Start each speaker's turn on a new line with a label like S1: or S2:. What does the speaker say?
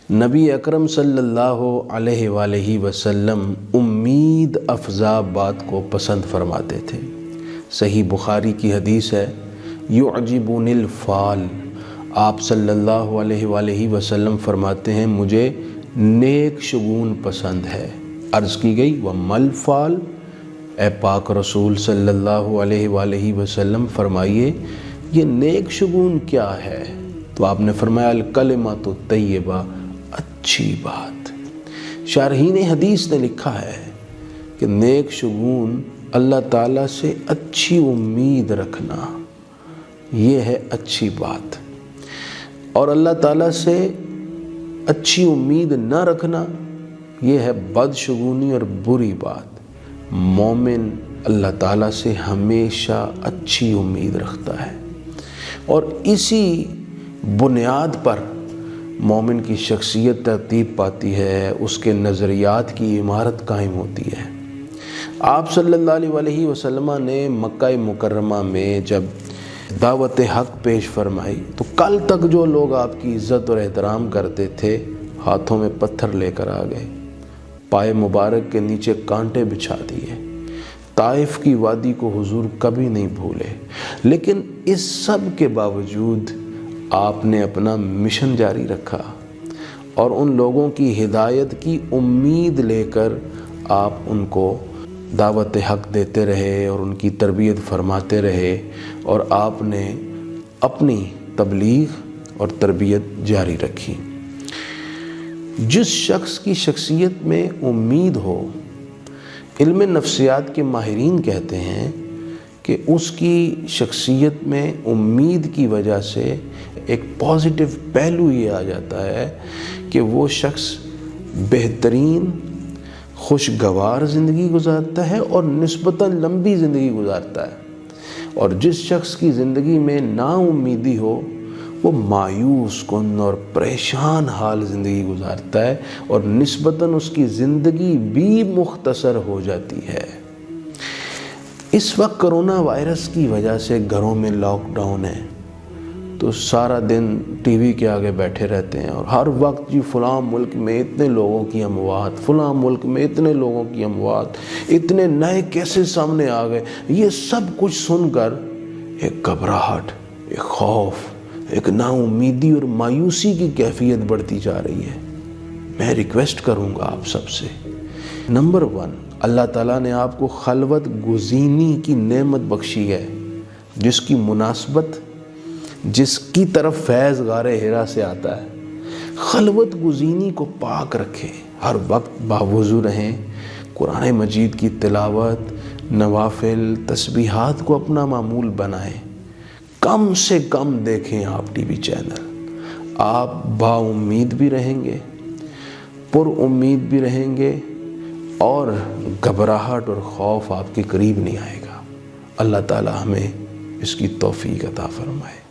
S1: نبی اکرم صلی اللہ علیہ وآلہ وسلم امید افزا بات کو پسند فرماتے تھے۔ صحیح بخاری کی حدیث ہے، یعجبنی الفال، آپ صلی اللہ علیہ وآلہ وسلم فرماتے ہیں مجھے نیک شگون پسند ہے۔ عرض کی گئی وَمَل فال، اے پاک رسول صلی اللہ علیہ وآلہ وسلم فرمائیے یہ نیک شگون کیا ہے؟ تو آپ نے فرمایا الکلمۃ الطیبہ، اچھی بات۔ شارحین حدیث نے لکھا ہے کہ نیک شگون اللہ تعالیٰ سے اچھی امید رکھنا، یہ ہے اچھی بات، اور اللہ تعالیٰ سے اچھی امید نہ رکھنا یہ ہے بدشگونی اور بری بات۔ مومن اللہ تعالیٰ سے ہمیشہ اچھی امید رکھتا ہے، اور اسی بنیاد پر مومن کی شخصیت ترتیب پاتی ہے، اس کے نظریات کی عمارت قائم ہوتی ہے۔ آپ صلی اللہ علیہ وآلہ وسلم نے مکہ مکرمہ میں جب دعوت حق پیش فرمائی تو کل تک جو لوگ آپ کی عزت اور احترام کرتے تھے ہاتھوں میں پتھر لے کر آ گئے، پائے مبارک کے نیچے کانٹے بچھا دیے۔ طائف کی وادی کو حضور کبھی نہیں بھولے، لیکن اس سب کے باوجود آپ نے اپنا مشن جاری رکھا اور ان لوگوں کی ہدایت کی امید لے کر آپ ان کو دعوت حق دیتے رہے اور ان کی تربیت فرماتے رہے، اور آپ نے اپنی تبلیغ اور تربیت جاری رکھی۔ جس شخص کی شخصیت میں امید ہو، علم نفسیات کے ماہرین کہتے ہیں کہ اس کی شخصیت میں امید کی وجہ سے ایک پازیٹو پہلو یہ آ جاتا ہے کہ وہ شخص بہترین خوشگوار زندگی گزارتا ہے اور نسبتاً لمبی زندگی گزارتا ہے، اور جس شخص کی زندگی میں نا امیدی ہو وہ مایوس کن اور پریشان حال زندگی گزارتا ہے، اور نسبتاً اس کی زندگی بھی مختصر ہو جاتی ہے۔ اس وقت کرونا وائرس کی وجہ سے گھروں میں لاک ڈاؤن ہے تو سارا دن ٹی وی کے آگے بیٹھے رہتے ہیں، اور ہر وقت جی فلاں ملک میں اتنے لوگوں کی اموات، فلاں ملک میں اتنے لوگوں کی اموات، اتنے نئے کیسز سامنے آ گئے۔ یہ سب کچھ سن کر ایک گھبراہٹ، ایک خوف، ایک نا امیدی اور مایوسی کی کیفیت بڑھتی جا رہی ہے۔ میں ریکویسٹ کروں گا آپ سب سے، نمبر 1، اللہ تعالیٰ نے آپ کو خلوت گزینی کی نعمت بخشی ہے، جس کی مناسبت، جس کی طرف فیض غار حرا سے آتا ہے۔ خلوت گزینی کو پاک رکھیں، ہر وقت باوضو رہیں، قرآن مجید کی تلاوت، نوافل، تسبیحات کو اپنا معمول بنائیں، کم سے کم دیکھیں آپ ٹی وی چینل۔ آپ با امید بھی رہیں گے، پر امید بھی رہیں گے، اور گھبراہٹ اور خوف آپ کے قریب نہیں آئے گا۔ اللہ تعالی ہمیں اس کی توفیق عطا فرمائے۔